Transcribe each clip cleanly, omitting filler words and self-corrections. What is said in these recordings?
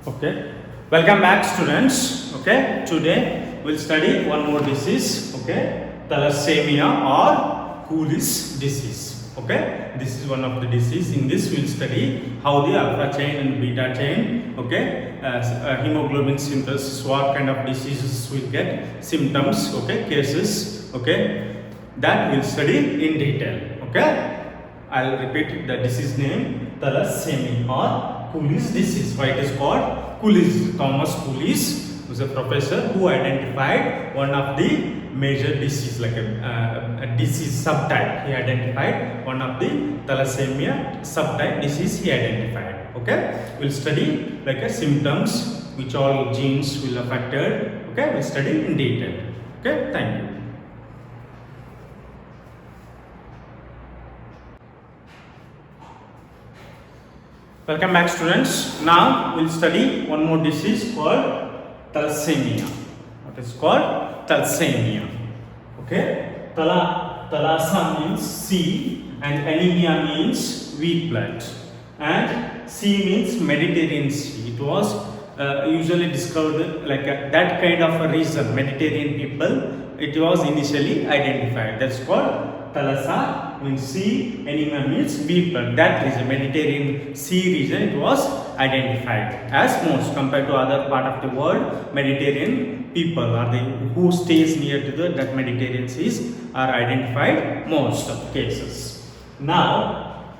Okay, welcome back, students. Okay, today we'll study one more disease. Okay, thalassemia or Cooley's disease. Okay, this is one of the disease. In this, we'll study how the alpha chain and beta chain. Okay, hemoglobin synthesis. What kind of diseases will get symptoms? Okay, cases. Okay, that we'll study in detail. Okay. I'll repeat the disease name thalassemia or Cooley's disease. Why it is called Cooley's? Thomas Cooley's was a professor who identified one of the major disease, like a disease subtype. He identified one of the thalassemia subtype disease he identified. Okay, we'll study like a symptoms which all genes will affected. Okay, we'll study in detail. Okay, thank you. Welcome back, students. Now we'll study one more disease called thalassemia. What is called thalassemia? Okay, thalassa means sea and anemia means weak blood, and sea means Mediterranean Sea. It was usually discovered like that kind of a region, Mediterranean people. It was initially identified. That's called Thalassa means sea, anemia means weak blood. That region, Mediterranean Sea region, it was identified as most compared to other part of the world. Mediterranean people are the who stays near to that Mediterranean seas are identified most of cases. Now,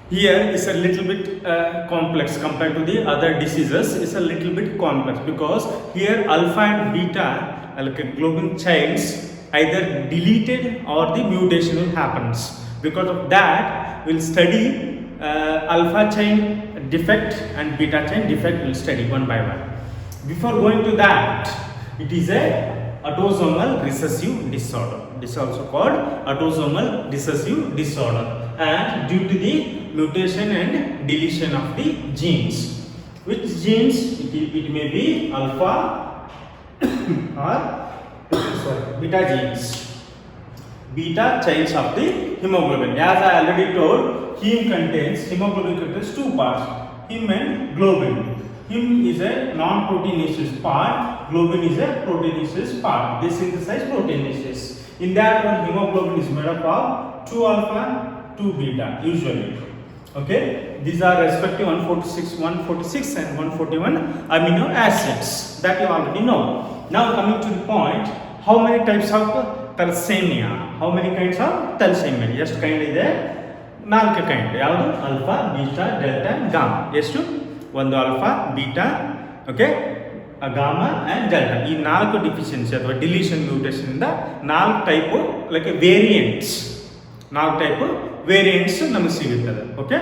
here is a little bit complex compared to the other diseases. It's a little bit complex because here alpha and beta, like globin chains, either deleted or the mutation happens. Because of that, we'll study alpha chain defect and beta chain defect. We'll study one by one. Before going to that, it is a autosomal recessive disorder. This is also called autosomal recessive disorder, and due to the mutation and deletion of the genes. Which genes? It may be alpha or beta genes. Beta chains of the hemoglobin. As I already told, hemoglobin contains two parts, heme and globin. Heme is a non-proteinaceous part, globin is a proteinaceous part. They synthesize proteinaceous. In that one, hemoglobin is made up of 2 alpha, 2 beta usually. Okay, these are respective 146 and 141 amino acids that you already know. Now coming to the point, how many types of thalassemia? How many kinds of thalassemia? Just kind ಇದೆ 4 kind. ಯಾವುದು? alpha, beta, delta and gamma. ಎಷ್ಟು? ಒಂದು alpha, beta, okay, gamma and delta. ಈ 4 deficiency ಅಥವಾ deletion mutation ಇಂದ 4 type like variants. 4 type variants ನಮಗೆ ಸಿಗುತ್ತದೆ. Okay,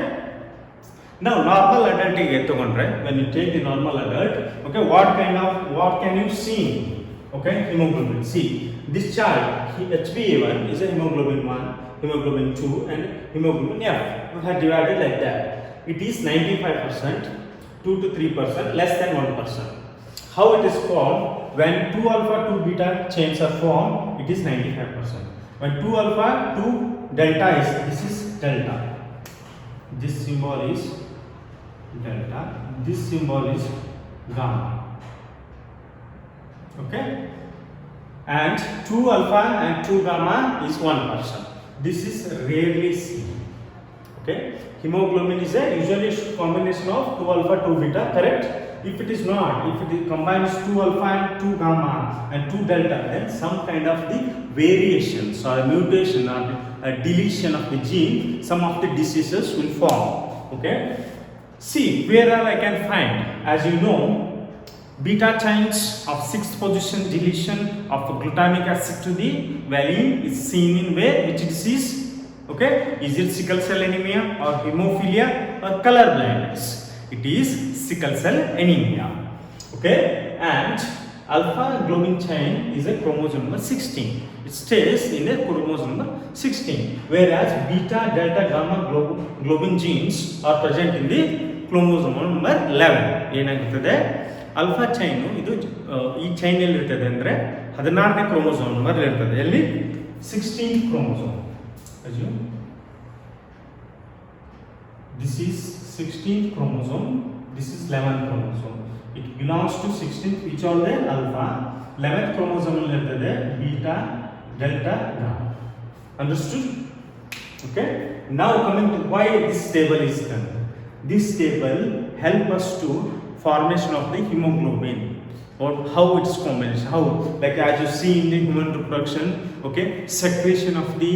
ನಾವು ನಾರ್ಮಲ್ ಅಡಲ್ಟ್ ಗೆ ತಗೊಂಡ್ರೆ when you take the normal adult, okay, what can you see? Okay, hemoglobin. See, this child, HbA1 is a hemoglobin 1, hemoglobin 2 and hemoglobin F. We have divided like that. It is 95%, 2 to 3%, less than 1%. How it is formed? When 2 alpha, 2 beta chains are formed, it is 95%. When 2 alpha, 2 delta is, this is delta. This symbol is delta. This symbol is gamma. Okay, and 2 alpha and 2 gamma is 1%. This is rarely seen. Okay, hemoglobin is a usually combination of 2 alpha 2 beta, correct? If it is not, if it combines 2 alpha and 2 gamma and 2 delta, then some kind of the variations or mutation or a deletion of the gene, some of the diseases will form. Okay, see where all I can find. As you know, beta chains of 6th position deletion of glutamic acid to the valine is seen in where? Which disease? Okay, is it sickle cell anemia or hemophilia or color blindness? It is sickle cell anemia. Okay, and alpha globin chain is a chromosome number 16. It stays in a chromosome number 16, whereas beta, delta, gamma globin genes are present in the chromosome number 11. ಏನಾಗುತ್ತದೆ? Alpha chain ಇದು ಈ chain ಎಲ್ಲಿ ಇರ್ತದೆ ಅಂದರೆ 16ನೇ chromosome number ಇರ್ತದೆ. ಎಲ್ಲಿ? 16th chromosome. This is 16th chromosome, this is 11th chromosome. belongs to 16th, which all the alpha, 11th chromosome ಇರ್ತದೆ beta, delta, gamma. Understood? Okay. Now coming to why this table is done. This table help us to formation of the hemoglobin, or how its combination, how, like as you see in the human reproduction, okay, secretion of the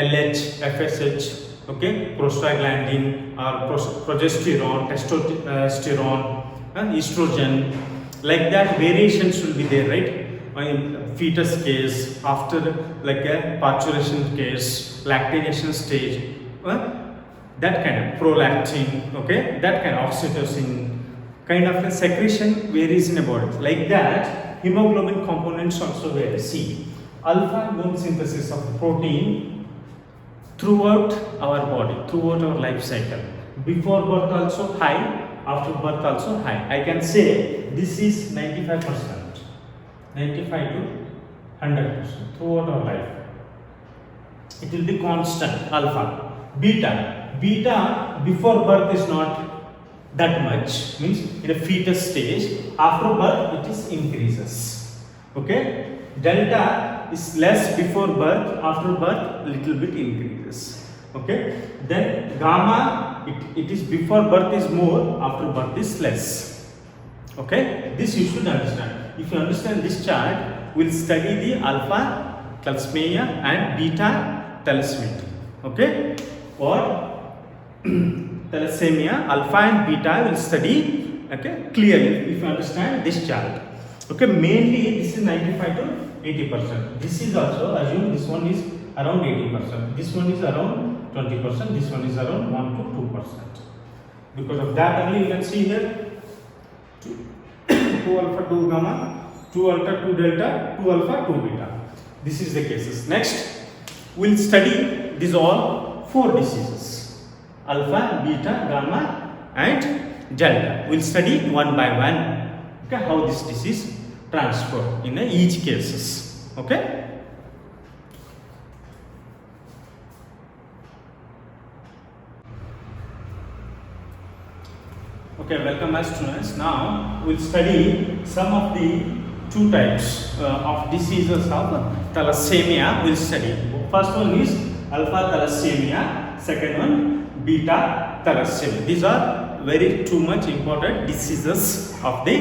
LH, FSH, okay, prostaglandin or progesterone, testosterone, and estrogen, like that variations will be there, right? In fetus case, after like a parturition case, lactation stage, that kind of prolactin, okay, that kind of oxytocin, kind of a secretion varies in a body. Like that, hemoglobin components also vary. See, alpha bone synthesis of protein throughout our body, throughout our life cycle. Before birth also high, after birth also high. I can say this is 95%, 95 to 100% throughout our life. It will be constant. Alpha, beta before birth is not that much, means in a fetus stage. After birth it is increases. Okay, delta is less before birth, after birth little bit increases. Okay, then gamma, it is before birth is more, after birth is less. Okay, this you should understand. If you understand this chart, we'll study the alpha thalassemia and beta thalassemia. Okay, or thalassemia, alpha and beta will study, okay, clearly if you understand this chart. Okay, mainly this is 95 to 80%. This is also, assume this one is around 80%, this one is around 20%, this one is around 1 to 2%. Because of that only you can see here 2 alpha, 2 gamma, 2 alpha, 2 delta, 2 alpha, 2 beta. This is the cases. Next, we'll study these all 4 diseases: alpha, beta, gamma and delta. We'll study one by one, okay, how this disease transfer in each cases. Okay. Okay, welcome as students. Now we'll study some of the 2 types of diseases of thalassemia. We'll study. First one is alpha thalassemia, second one beta thalassemia. These are very too much important diseases of the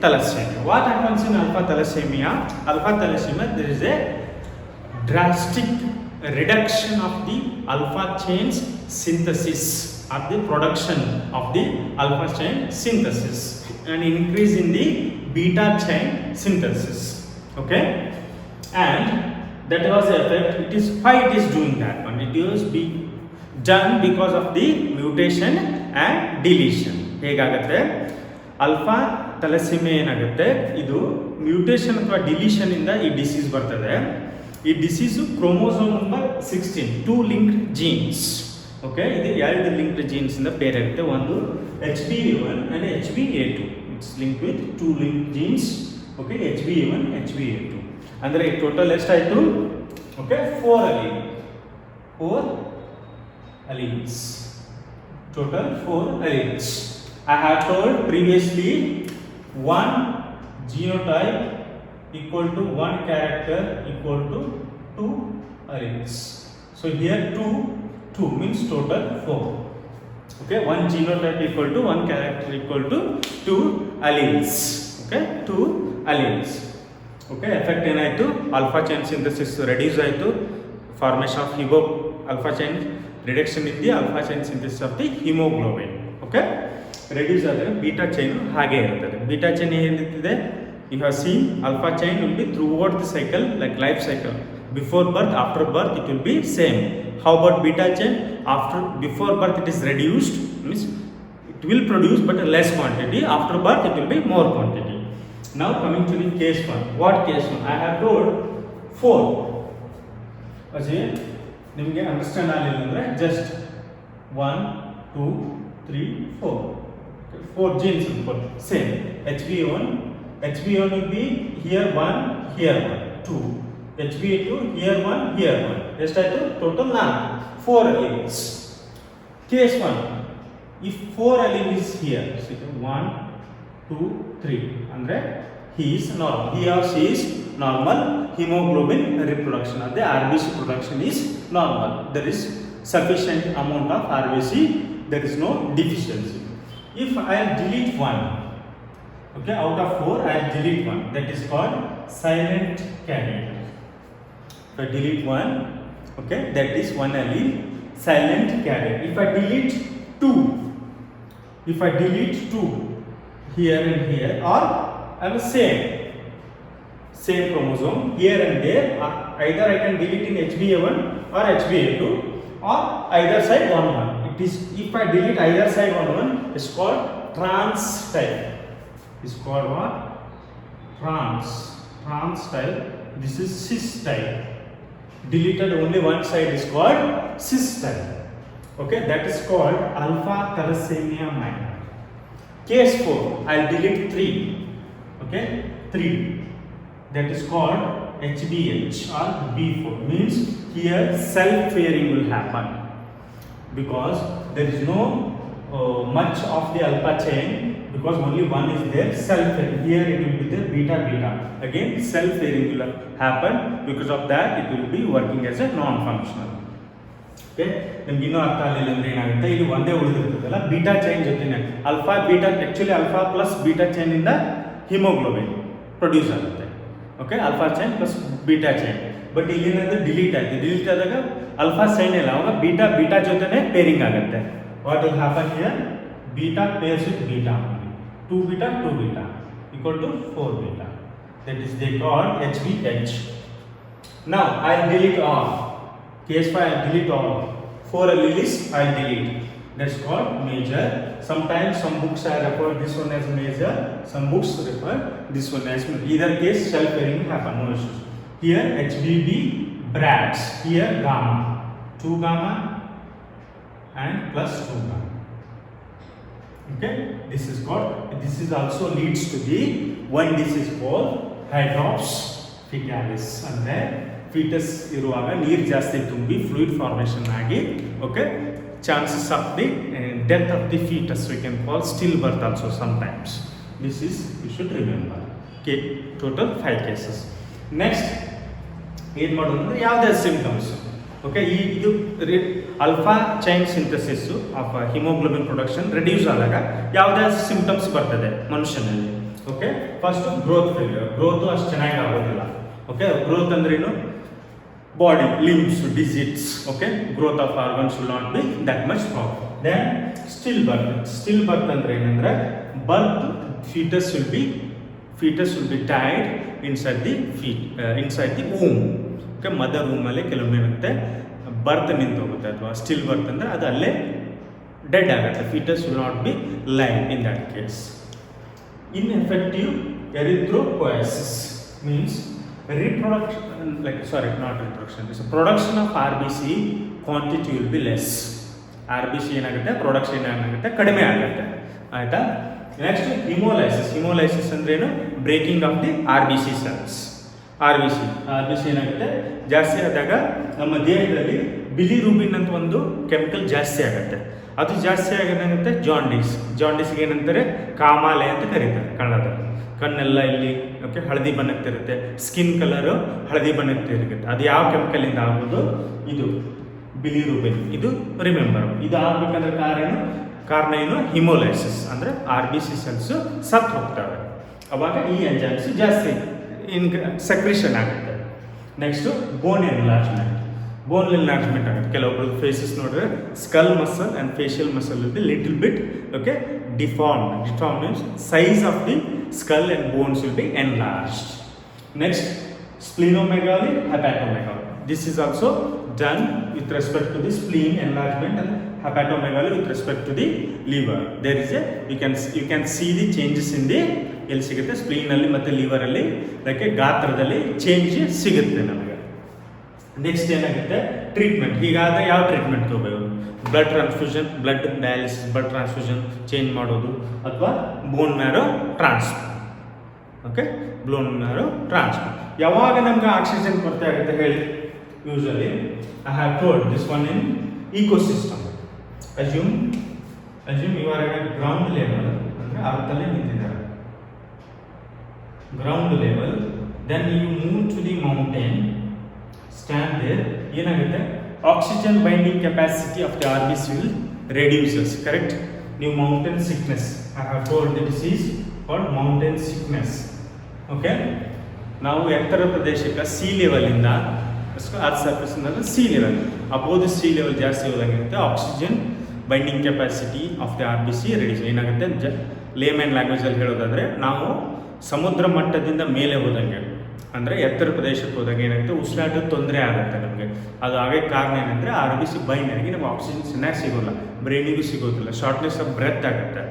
thalassemia. What happens in alpha thalassemia? Alpha thalassemia, there is a drastic reduction of the alpha chains synthesis, or the production of the alpha chain synthesis, and increase in the beta chain synthesis. Okay, and that was the effect. It is why it is doing that one. It is done because of the mutation and deletion. ಹೇಗಾಗುತ್ತೆ alpha thalassemia ಏನಾಗುತ್ತೆ, ಇದು mutation ಅಥವಾ deletion ಇಂದ ಈ disease ಬರ್ತದೆ. ಈ disease chromosome number 16 2 linked jeans. Okay, ಇದು ಎರಡು ಲಿಂಕ್ಡ್ ಜೀನ್ಸ್ ಇಂದ ಬೇರೆ ಇರುತ್ತೆ. ಒಂದು HBA1 and HBA2. It's link with 2 linked jeans. Okay, HBA1 HBA2 ಅಂದ್ರೆ ಟೋಟಲ್ ಎಷ್ಟಾಯ್ತು? Okay, 4 alleles. Total 4 alleles. I have told previously one genotype equal to one character equal to 2 alleles. So here 2 means total 4. Okay, one genotype equal to one character equal to 2 alleles. Okay, 2 alleles. Okay, effect ಏನಾಯಿತು? Alpha chain synthesis reduce ಆಯಿತು. Formation of alpha chain reduction in the alpha chain synthesis of the haemoglobin. Okay, reduce ಆದರೆ beta chain ಹಾಗೆ ಇರ್ತದೆ. Beta chain ಏನಿರ್ತದೆ, you have seen alpha chain will be throughout the cycle, like life cycle. Before birth, after birth it will be same. How about beta chain? Before birth it is reduced, means it will produce but a less quantity. After birth it will be more quantity. Now coming to the case 1. What case 1? I have told 4. Ajay, nimage understand agilla andre just 1 2 3 4. 4 genes input. Same. HBA1 will be here 1, here 1, 2. HBA2 here 1, here 1. Rest I total 4 alleles. Case 1. If 4 alleles is here, so 1, 2, 3 ಅಂದ್ರೆ he is normal, he or she is normal, hemoglobin reproduction of the RBC production is normal, there is sufficient amount of RBC, there is no deficiency. If I delete one, okay, out of 4 I delete one, that is called silent carrier. If I delete one, okay, that is one allele, silent carrier. If I delete 2, if I delete 2 here and here, or I have same chromosome here and there, either I can delete in HbA1 or HbA2, or either side 1 1. It is, if I delete either side 1 1, it's called trans type. It's called what? Trans type. This is cis type. Deleted only one side is called cis type. Okay, that is called alpha thalassemia minor. Case 4, I'll delete 3. Okay, 3. That is called HBH or B4. Means here self-pairing will happen because there is no much of the alpha chain, because only one is there, self-pairing. Here it will be the beta. Again self-pairing will happen, because of that it will be working as a non-functional. Okay, ನಿಮಗೆ ಇನ್ನೂ ಅರ್ಥ ಆಗಲಿಲ್ಲ ಅಂದ್ರೆ ಏನಾಗುತ್ತೆ, ಇಲ್ಲಿ ಒಂದೇ ಉಳಿದಿರ್ತದಲ್ಲ beta chain ಜೊತೆನೆ alpha beta, actually alpha plus beta chain ಇಂದ ಹಿಮೋಗ್ಲೋಬಿನ್ ಪ್ರೊಡ್ಯೂಸ್ ಆಗುತ್ತೆ. Okay, alpha chain plus beta chain. But ಇಲ್ಲಿ ಏನಾದ್ರೆ ಡಿಲೀಟ್ ಆಗಿದೆ, ಡಿಲೀಟ್ ಆದಾಗ ಅಲ್ಫಾ ಚೈನ್ ಇಲ್ಲ, ಅವಾಗ ಬೀಟಾ ಜೊತೆನೆ ಪೇರಿಂಗ್ ಆಗುತ್ತೆ. What will happen here? beta pairs with beta, 2 beta equal to 4 beta, that is they call HBH. Now I will delete all. Case 5 I will delete all. 4 alleles I will delete. That's called major. Sometimes some books I refer this one as major, some books refer this one as minor. Either case self pairing happen, no issues. Here HBB brads, here gamma, 2 gamma and plus 2 gamma. Okay, this is also leads to the one disease called hydrops fetalis. ಅಂದ್ರೆ foetus ಇರುವಾಗ ನೀರು ಜಾಸ್ತಿ ತುಂಬಿ fluid formation ಆಗಿ, okay, chances of the death of the fetus we can call stillbirth also sometimes. This is you should remember. Okay, total 5 cases. Next ಏನು ಮಾಡೋದು ಅಂದ್ರೆ ಯಾವುದೇ ಸಿಂಪ್ಟಮ್ಸ್. ಓಕೆ, ಇದು alpha chain synthesis of haemoglobin production reduce ಆದಾಗ ಯಾವುದೇ symptoms ಬರ್ತದೆ ಮನುಷ್ಯನಲ್ಲಿ. Okay, first growth failure, growth ಅಷ್ಟು ಚೆನ್ನಾಗಿ ಆಗೋದಿಲ್ಲ. ಓಕೆ, ಗ್ರೋತ್ ಅಂದ್ರೆ ಏನು? Body limbs digits. Okay, growth of organs will not be that much problem. Then still birth ಅಂದ್ರೆ ಏನಂದ್ರೆ birth foetus will be died inside the womb. Okay, mother ರೂಮಲ್ಲಿ ಕೆಲವೊಮ್ಮೆ ಏನಾಗುತ್ತೆ ಬರ್ತ್ ನಿಂತು ಹೋಗುತ್ತೆ, ಅಥವಾ ಸ್ಟಿಲ್ ಬರ್ತ್ ಅಂದರೆ ಅದು ಅಲ್ಲೇ ಡೆಡ್ ಆಗುತ್ತೆ. Foetus will not be live in that case. Ineffective erythropoiesis means production of RBC quantity will be less. RBC ಏನಾಗುತ್ತೆ, ಪ್ರೊಡಕ್ಷನ್ ಏನಾಗುತ್ತೆ, ಕಡಿಮೆ ಆಗುತ್ತೆ. ಆಯಿತಾ? ನೆಕ್ಸ್ಟ್ ಹಿಮೋಲೈಸಿಸ್ ಅಂದ್ರೆ ಏನು? Breaking of the RBC cells. RBC ಏನಾಗುತ್ತೆ, ಜಾಸ್ತಿ ಆದಾಗ ನಮ್ಮ ದೇಹದಲ್ಲಿ ಬಿಲಿರೂಬಿನ್ ಅಂತ ಒಂದು ಕೆಮಿಕಲ್ ಜಾಸ್ತಿ ಆಗುತ್ತೆ. ಅದು ಜಾಸ್ತಿ ಆಗೋದಾಗುತ್ತೆ ಜಾಂಡೀಸ್ಗೆ ಏನಂತಾರೆ, ಕಾಮಾಲೆ ಅಂತ ಕರೀತಾರೆ ಕನ್ನಡದಲ್ಲಿ. ಕಣ್ಣೆಲ್ಲ ಇಲ್ಲಿ ಓಕೆ ಹಳದಿ ಬಣ್ಣಕ್ತಿರುತ್ತೆ, ಸ್ಕಿನ್ ಕಲರು ಹಳದಿ ಬಣ್ಣಕ್ತಿರುತ್ತೆ. ಅದು ಯಾವ ಕೆಮಿಕಲಿಂದ ಆಗೋದು? ಇದು ಬಿಲಿರೂಬಿನ್. ಇದು ರಿಮೆಂಬರ್, ಇದು ಆಗ್ಬೇಕಂದ್ರೆ ಕಾರಣ ಏನು? ಹಿಮೋಲೈಸಿಸ್ ಅಂದರೆ RBC ಸೆಲ್ಸ್ ಸತ್ತು ಹೋಗ್ತವೆ. ಅವಾಗ ಈ ಎಂಜೈಮ್ಸ್ ಜಾಸ್ತಿ ಸೆಕ್ರೇಷನ್ ಆಗುತ್ತೆ. ನೆಕ್ಸ್ಟು ಬೋನ್ ಎನ್ಲಾರ್ಜ್ಮೆಂಟ್ ಆಗುತ್ತೆ. ಕೆಲವೊಬ್ರು ಫೇಸಸ್ ನೋಡಿದ್ರೆ skull muscle and facial muscle will be little bit okay deformed means size of the skull and bones will be enlarged. Next, splenomegaly, hepatomegaly. This is also done with respect to the spleen enlargement, and hepatomegaly with respect to the liver. There is you can see the changes in the ಎಲ್ಲಿ ಸಿಗುತ್ತೆ, spleen ಅಲ್ಲಿ ಮತ್ತೆ liver ಅಲ್ಲಿ like ಗಾತ್ರದಲ್ಲಿ change ಸಿಗುತ್ತೆ ನಮಗೆ. Next ಏನಾಗುತ್ತೆ, treatment. ಹೀಗಾದ್ರೆ ಯಾವ ಟ್ರೀಟ್ಮೆಂಟ್ ತಗೋಬೇಕು? Blood dialysis, blood transfusion change ಮಾಡೋದು, ಅಥವಾ bone marrow transfer. Okay, bone marrow transfer. ಯಾವಾಗ ನಮ್ಗೆ ಆಕ್ಸಿಜನ್ ಕೊರತೆ ಆಗುತ್ತೆ ಹೇಳಿ? Usually I have told this one in ecosystem. Assume you are at ground level, ಅಂದರೆ ಅರ್ಥಲ್ಲೇ ನಿಂತಿದ್ದಾರೆ. ground level, then you move to the mountain, stand there, ಏನಾಗುತ್ತೆ oxygen binding capacity of the RBC will reduces, correct? New mountain sickness, I have told the disease called mountain sickness. Okay, ನಾವು ಎತ್ತರ ಪ್ರದೇಶಕ್ಕೆ sea level ಇಂದ earth surface ಇಂದ sea level above the sea level ಜಾಸ್ತಿ ಹೋದಾಗಿರುತ್ತೆ oxygen binding capacity of the R B C reduce. ಏನಾಗುತ್ತೆ layman ಲ್ಯಾಂಗ್ವೇಜಲ್ಲಿ ಹೇಳೋದಾದರೆ ನಾವು ಸಮುದ್ರ ಮಟ್ಟದಿಂದ ಮೇಲೆ ಹೋದಂಗೆ ಅಂದರೆ ಎತ್ತರ ಪ್ರದೇಶಕ್ಕೆ ಹೋದಾಗ ಏನಾಗುತ್ತೆ ಉಸಿರಾಟದ ತೊಂದರೆ ಆಗುತ್ತೆ ನಮಗೆ. ಅದು ಆಗಕ್ಕೆ ಕಾರಣ ಏನಂದರೆ ಆರ್ ಬಿ ಸಿ ಬೈಂಡ್ ಆಗಿ ನಮಗೆ ಆಕ್ಸಿಜನ್ ಚೆನ್ನಾಗಿ ಸಿಗೋಲ್ಲ, ಬ್ರೈನಿಗೂ ಸಿಗೋದಿಲ್ಲ, ಶಾರ್ಟ್ನೆಸ್ ಆಫ್ ಬ್ರೆತ್ ಆಗುತ್ತೆ.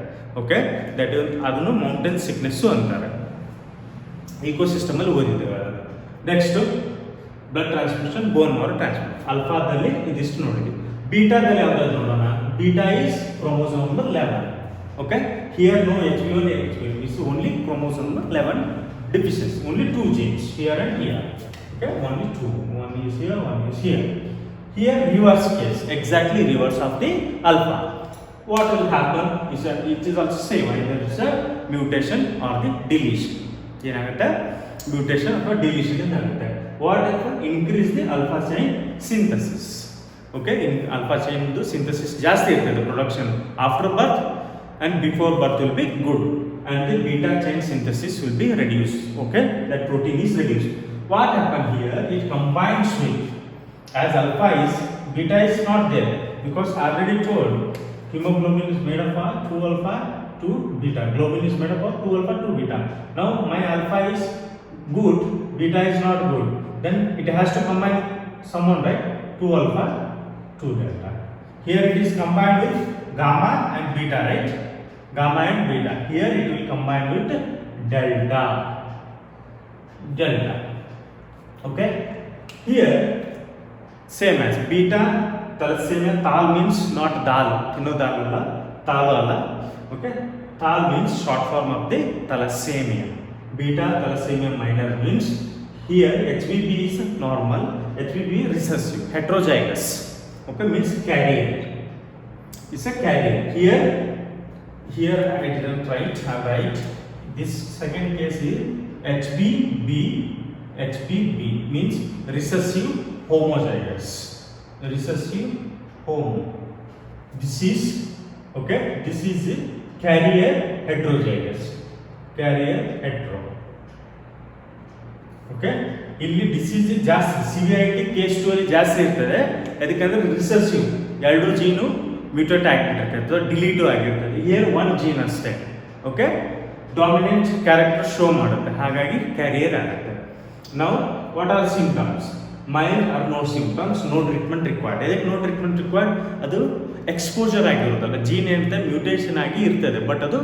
ಓಕೆ, ದಟ್ ಇಸ್ ಅದನ್ನು ಮೌಂಟೇನ್ ಸಿಕ್ನೆಸ್ಸು ಅಂತಾರೆ. ಈಕೋಸಿಸ್ಟಮಲ್ಲಿ ಓದಿದ್ದೇವೆ. Next blood transmission, bone marrow transmission. ಅಲ್ಫಾದಲ್ಲಿ ಇದಿಷ್ಟು ನೋಡಿದ್ವಿ. ಬೀಟಾದಲ್ಲಿ ಯಾವ್ದಾದ್ರು ನೋಡೋಣ. Beta is chromosome number 11. Okay, here no HBO and HBO is only chromosome number 11 deficiency, only 2 genes here and here. Okay, only 2, one is here, one is here. Here reverse case, exactly reverse of the alpha. What will happen is that it is also same, either it's a mutation or the deletion. ಏನಾಗುತ್ತೆ mutation ಅಥವಾ deletion ಆಗುತ್ತೆ. What happen, increase the alpha chain synthesis. Okay, alpha ಚೈನ್ದು synthesis ಜಾಸ್ತಿ ಇರ್ತದೆ production after birth and before birth will be good, and the beta chain synthesis will be reduced. Okay, that protein is reduced. What happened here, it combines with, as alpha is, beta is not there, because I already told hemoglobin is made up of 2 alpha 2 beta, globin is made up of 2 alpha 2 beta. Now my alpha is good, beta is not good, then it has to combine someone, right? 2 alpha 2 delta. Here it is combined with gamma and beta, right? Gamma and beta. Here it will combine with delta. Okay, here same as beta thalassemia. Thal means not dal, dal alla, thal alla. Okay, thal means short form of the thalassemia. Beta thalassemia minor means here HBB is normal, HBB recessive, heterozygous. Okay, means carrier. It's a carrier. Here I didn't write, I write this second case is HBB. HBB means recessive homozygous. Recessive homo. This is, okay, this is carrier heterozygous. Carrier hetero. Okay, ಇಲ್ಲಿ disease ಜಾಸ್ತಿ severity case 2 ಅಲ್ಲಿ ಜಾಸ್ತಿ ಇರ್ತದೆ. ಅದಕ್ಕಂದ್ರೆ recessive ಎರಡು ಜೀನು mutate ಆಗಿರ್ತದೆ ಅಥವಾ delete ಆಗಿರ್ತದೆ. Here 1 gene ಅಷ್ಟೇ. ಓಕೆ, ಡಾಮಿನೆಂಟ್ ಕ್ಯಾರೆಕ್ಟರ್ ಶೋ ಮಾಡುತ್ತೆ, ಹಾಗಾಗಿ ಕ್ಯಾರಿಯರ್ ಆಗುತ್ತೆ. Now what are symptoms? Mild or no symptoms, no treatment required. ಅದಕ್ಕೆ ನೋ ಟ್ರೀಟ್ಮೆಂಟ್ ರಿಕ್ವೈರ್ಡ್, ಅದು ಎಕ್ಸ್ಪೋಜರ್ ಆಗಿರುತ್ತಲ್ಲ, ಜೀನ್ ಅಂತ ಮ್ಯೂಟೇಷನ್ ಆಗಿ ಇರ್ತದೆ, ಬಟ್ ಅದು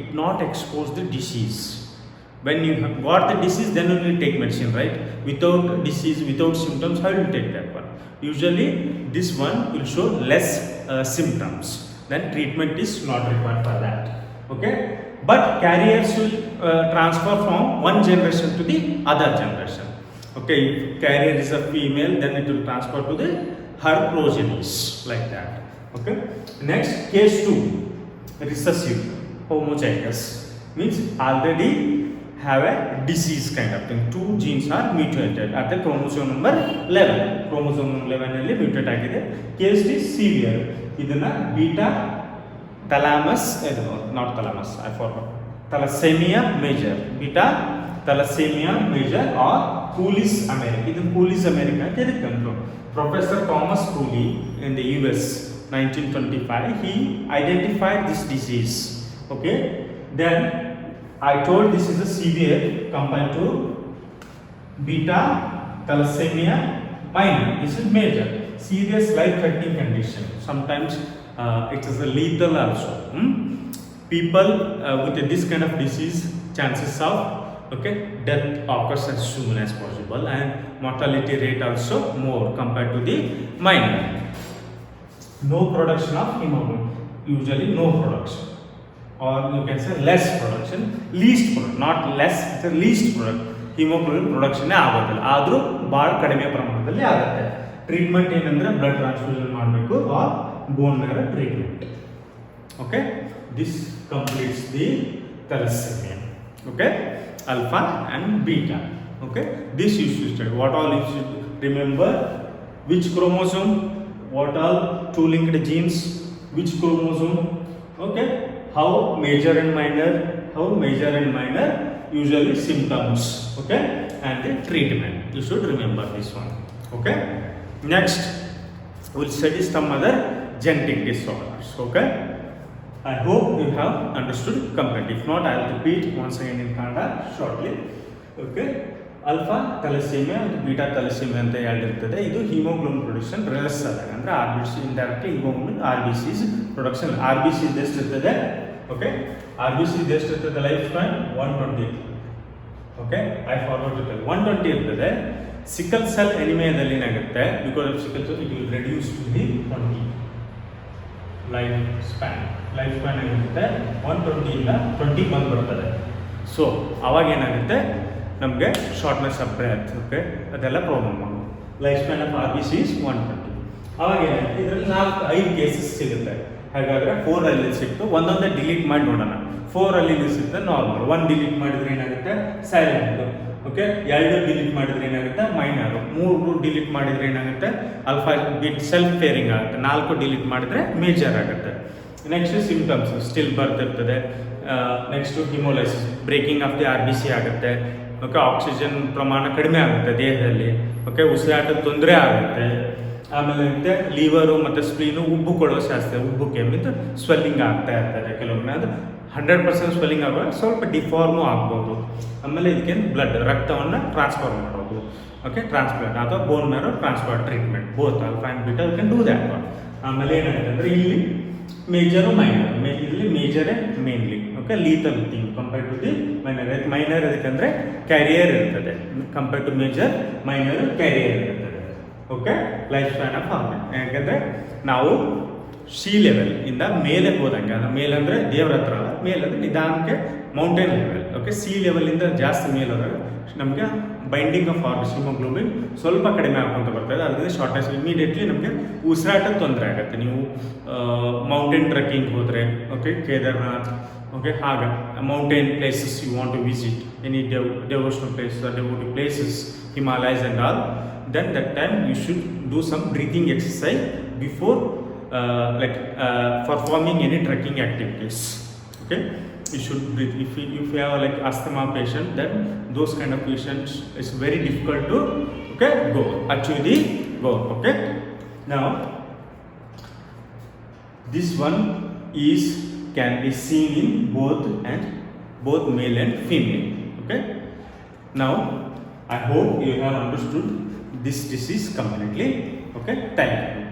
it not expose the disease. When you have got the disease, then only take medicine, right? Without disease, without symptoms, how will you take that one? Usually this one will show less symptoms, then treatment is not required for that. Okay, but carriers will transfer from one generation to the other generation. Okay, if carrier is a female, then it will transfer to the her progenies, like that. Okay, next case 2, recessive homozygous means already have a disease kind of thing. 2 genes are mutated at the chromosome number 11. Chromosome number 11 ಅಲ್ಲಿ mutate ಆಗಿದೆ. Case is severe. ಇದನ್ನ beta thalamus, not thalamus, I forgot. Thalassemia major. Beta thalassemia major or Cooley's America. ಇದು Cooley's America ಅಂತ ಇದಕ್ಕೆ ಬಂತು. Professor Thomas Cooley in the US 1925 he identified this disease. Okay, then I told this is a severe compared to beta thalassemia minor. This is major, serious life-threatening condition. Sometimes it is a lethal also. People with this kind of disease, chances of death occurs as soon as possible, and mortality rate also more compared to the minor. No production of hemoglobin, usually no production. Or you can say less production, least product, not less, it's a least product. Hemoglobin production ಆಗೋದಿಲ್ಲ, ಆದರೂ ಭಾಳ ಕಡಿಮೆ ಪ್ರಮಾಣದಲ್ಲಿ ಆಗುತ್ತೆ. Treatment ಏನಂದ್ರೆ blood transfusion ಮಾಡಬೇಕು or bone marrow treatment. Okay, this completes the thalassaemia. Okay, alpha and beta. Okay, this you should study. What all you should remember? Which chromosome? What all two linked genes? Which chromosome? Okay, how major and minor? How major and minor usually symptoms. Okay, and the treatment. You should remember this one. Okay, next we'll study some other genetic disorders. Okay, I hope you have understood completely. If not, I'll repeat once again in Kannada shortly. Okay, alpha thalassemia and beta thalassemia ಅಂತ ಹೇಳಿರ್ತದೆ. ಇದು haemoglobin production ರೆಲೆಸ್ ಆದಾಗ ಅಂದ್ರೆ RBC indirectly haemoglobin RBCs production. RBC ಎಷ್ಟಿರ್ತದೆ? Okay, RBC ಎಷ್ಟಿರ್ತದೆ? Life span 120. Okay, I forward to 120 ಇರ್ತದೆ. Sickle cell ಎನಿಮಿಯಾದಲ್ಲಿ ಏನಾಗುತ್ತೆ? Because of sickle cell it will reduce to the 20 life span. Life span ಏನಿರುತ್ತೆ 120 ಇಂದ 20 ಬಂದ್ಬಿಡ್ತದೆ. ಸೊ ಅವಾಗ ಏನಾಗುತ್ತೆ? ನಮಗೆ ಶಾರ್ಟ್ನೆಸ್ ಆಫ್ ಬ್ರೆತ್, ಓಕೆ, ಅದೆಲ್ಲ ಪ್ರಾಬ್ಲಮ್ ಆಗೋದು. Life span of RBC is 120. ಅವಾಗ ಏನಾಗುತ್ತೆ? ಇದರಲ್ಲಿ 4-5 ಕೇಸಸ್ ಸಿಗುತ್ತೆ. ಹಾಗಾದರೆ 4 ಅಲ್ಲಿ ಸಿಕ್ತು, ಒಂದೊಂದೇ ಡಿಲೀಟ್ ಮಾಡಿ ನೋಡೋಣ. 4 ಅಲ್ಲಿ ಸಿಗುತ್ತೆ ನಾರ್ಮಲ್, 1 ಡಿಲೀಟ್ ಮಾಡಿದ್ರೆ ಏನಾಗುತ್ತೆ? ಸೈಲೆಂಟ್. ಓಕೆ, 2 ಡಿಲೀಟ್ ಮಾಡಿದ್ರೆ ಏನಾಗುತ್ತೆ? ಮೈನರು. 3 ಡಿಲೀಟ್ ಮಾಡಿದ್ರೆ ಏನಾಗುತ್ತೆ? ಆಲ್ಫಾ ಬಿಟ್ ಸೆಲ್ಫ್ ಪೇರಿಂಗ್ ಆಗುತ್ತೆ. 4 ಡಿಲೀಟ್ ಮಾಡಿದ್ರೆ ಮೇಜರ್ ಆಗುತ್ತೆ. ನೆಕ್ಸ್ಟ್ ಸಿಂಪ್ಟಮ್ಸ್ ಸ್ಟಿಲ್ ಬರ್ತ್ ಇರ್ತದೆ. Next haemolysis, breaking of the RBC ಆಗುತ್ತೆ. ಓಕೆ, ಆಕ್ಸಿಜನ್ ಪ್ರಮಾಣ ಕಡಿಮೆ ಆಗುತ್ತೆ ದೇಹದಲ್ಲಿ. ಓಕೆ, ಉಸಿರಾಟದ ತೊಂದರೆ ಆಗುತ್ತೆ. ಆಮೇಲೆ ಮತ್ತೆ ಲೀವರು ಮತ್ತು ಸ್ಪ್ಲೀನು ಉಬ್ಬುಕೊಳ್ಳೋ ಶಾಸ್ತ್ರ, ಉಬ್ಬುಕ್ಕೆ ಮತ್ತು ಸ್ವೆಲ್ಲಿಂಗ್ ಆಗ್ತಾ ಇರ್ತದೆ. ಕೆಲವೊಮ್ಮೆ ಅದು 100% ಸ್ವೆಲ್ಲಿಂಗ್ ಆಗುವಾಗ ಸ್ವಲ್ಪ ಡಿಫಾರ್ಮು ಆಗ್ಬೋದು. ಆಮೇಲೆ ಇದಕ್ಕೆ ಬ್ಲಡ್ ರಕ್ತವನ್ನು ಟ್ರಾನ್ಸ್ಫರ್ ಮಾಡೋದು. ಓಕೆ, ಟ್ರಾನ್ಸ್ಪ್ಲಾಂಟ್ ಅಥವಾ bone marrow transplant treatment, both alpha and beta can do that one. ಆಮೇಲೆ ಏನಾಗುತ್ತೆ ಅಂದರೆ ಇಲ್ಲಿ ಮೇಜರು ಮೈನರ್, ಇಲ್ಲಿ ಮೇಜರೇ mainly. Okay, lethal thing compared to the minor. Minor ಅದಕ್ಕಂದರೆ ಕ್ಯಾರಿಯರ್ ಇರ್ತದೆ, compared to major minor carrier ಇರ್ತದೆ. ಓಕೆ, ಲೈಫ್ ಸ್ಪ್ಯಾನ್ ಆಫ್ ಆರ್ಮನ್. ಯಾಕಂದರೆ ನಾವು ಸಿ ಲೆವೆಲ್ ಇಂದ ಮೇಲೆ ಹೋದಂಗೆ, ಅದು ಮೇಲೆ ಅಂದರೆ ದೇವ್ರ ಹತ್ರ ಅಲ್ಲ, ಮೇಲಂದರೆ ನಿಧಾನಕ್ಕೆ ಮೌಂಟೇನ್ ಲೆವೆಲ್. ಓಕೆ, ಸಿ ಲೆವೆಲಿಂದ ಜಾಸ್ತಿ ಮೇಲೆ ಹೋದಾಗ ನಮಗೆ ಬೈಂಡಿಂಗ್ ಆಫ್ RBC ಹಿಮೋಗ್ಲೋಬಿನ್ ಸ್ವಲ್ಪ ಕಡಿಮೆ ಆಗ್ಕೊಂತ ಬರ್ತದೆ. ಅದರಿಂದ ಶಾರ್ಟ್ನೆಸ್ ಇಮಿಡಿಯೇಟ್ಲಿ ನಮಗೆ ಉಸಿರಾಟದ ತೊಂದರೆ ಆಗುತ್ತೆ. ನೀವು ಮೌಂಟೇನ್ ಟ್ರೆಕ್ಕಿಂಗ್ ಹೋದರೆ, ಓಕೆ, ಕೇದಾರ್ನಾಥ್, ಓಕೆ, ಹಾಗೆ mountain places you want to visit, any devotional places or devotee places, Himalayas and all, then that time you should do some breathing exercise before performing any trekking activities. Okay, you should breathe. If you have like asthma patient, then those kind of patients it's very difficult to actually go. Okay, now this one can be seen in both male and female. Okay, now I hope you have understood this disease completely. Okay, thank you.